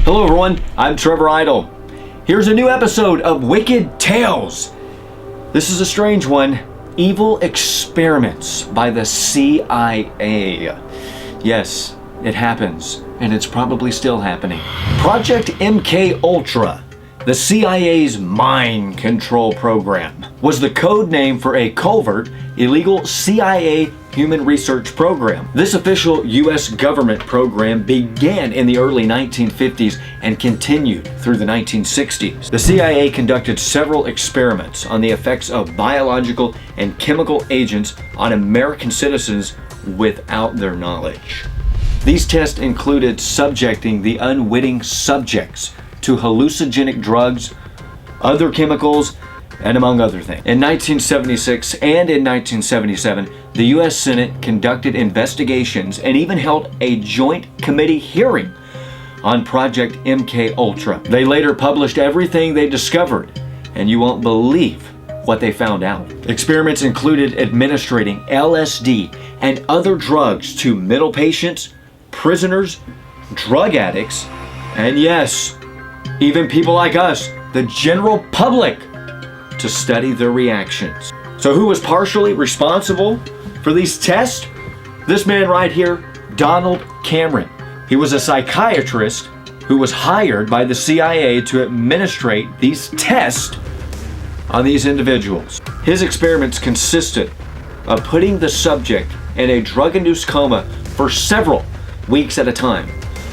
Hello everyone, I'm Trevor Idle. Here's a new episode of Wicked Tales. This is a strange one. Evil experiments by the CIA. Yes, it happens, and it's probably still happening. Project MK Ultra, the CIA's mind control program, was the code name for a covert, illegal CIA human research program. This official U.S. government program began in the early 1950s and continued through the 1960s. The CIA conducted several experiments on the effects of biological and chemical agents on American citizens without their knowledge. These tests included subjecting the unwitting subjects to hallucinogenic drugs, other chemicals, and among other things. In 1976 and in 1977, the U.S. Senate conducted investigations and even held a joint committee hearing on Project MK Ultra. They later published everything they discovered, and you won't believe what they found out. Experiments included administering LSD and other drugs to mental patients, prisoners, drug addicts, and yes, even people like us, the general public, to study their reactions. So who was partially responsible for these tests? This man right here, Donald Cameron. He was a psychiatrist who was hired by the CIA to administrate these tests on these individuals. His experiments consisted of putting the subject in a drug-induced coma for several weeks at a time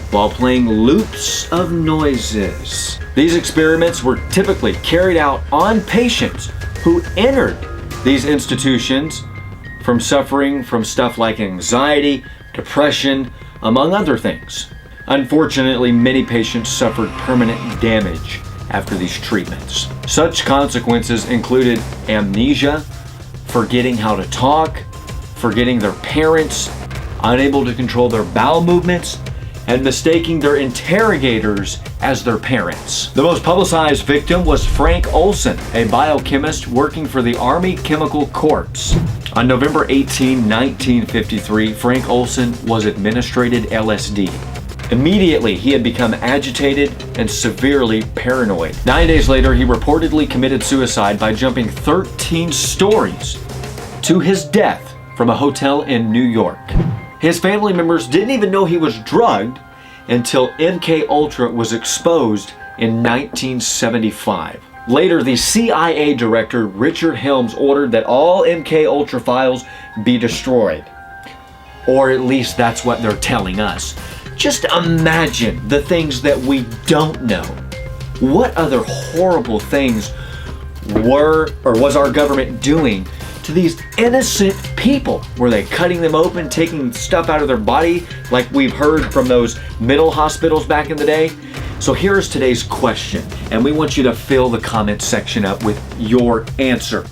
while playing loops of noises. These experiments were typically carried out on patients who entered these institutions from suffering from stuff like anxiety, depression, among other things. Unfortunately, many patients suffered permanent damage after these treatments. Such consequences included amnesia, forgetting how to talk, forgetting their parents, unable to control their bowel movements, and mistaking their interrogators as their parents. The most publicized victim was Frank Olson, a biochemist working for the Army Chemical Corps. On November 18, 1953, Frank Olson was administered LSD. Immediately, he had become agitated and severely paranoid. 9 days later, he reportedly committed suicide by jumping 13 stories to his death from a hotel in New York. His family members didn't even know he was drugged until MK Ultra was exposed in 1975. Later, the CIA director Richard Helms ordered that all MK Ultra files be destroyed. Or at least that's what they're telling us. Just imagine the things that we don't know. What other horrible things was our government doing to these innocent people? Were they cutting them open, taking stuff out of their body like we've heard from those mental hospitals back in the day? So here's today's question, and we want you to fill the comment section up with your answer.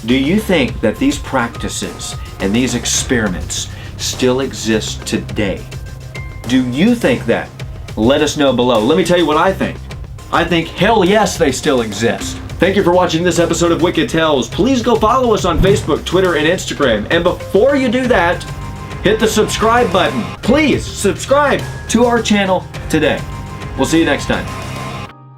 Do you think that these practices and these experiments still exist today? Do you think that? Let us know below. Let me tell you what I think. I think hell yes, they still exist. Thank you for watching this episode of Wicked Tales. Please go follow us on Facebook, Twitter, and Instagram. And before you do that, hit the subscribe button. Please subscribe to our channel today. We'll see you next time.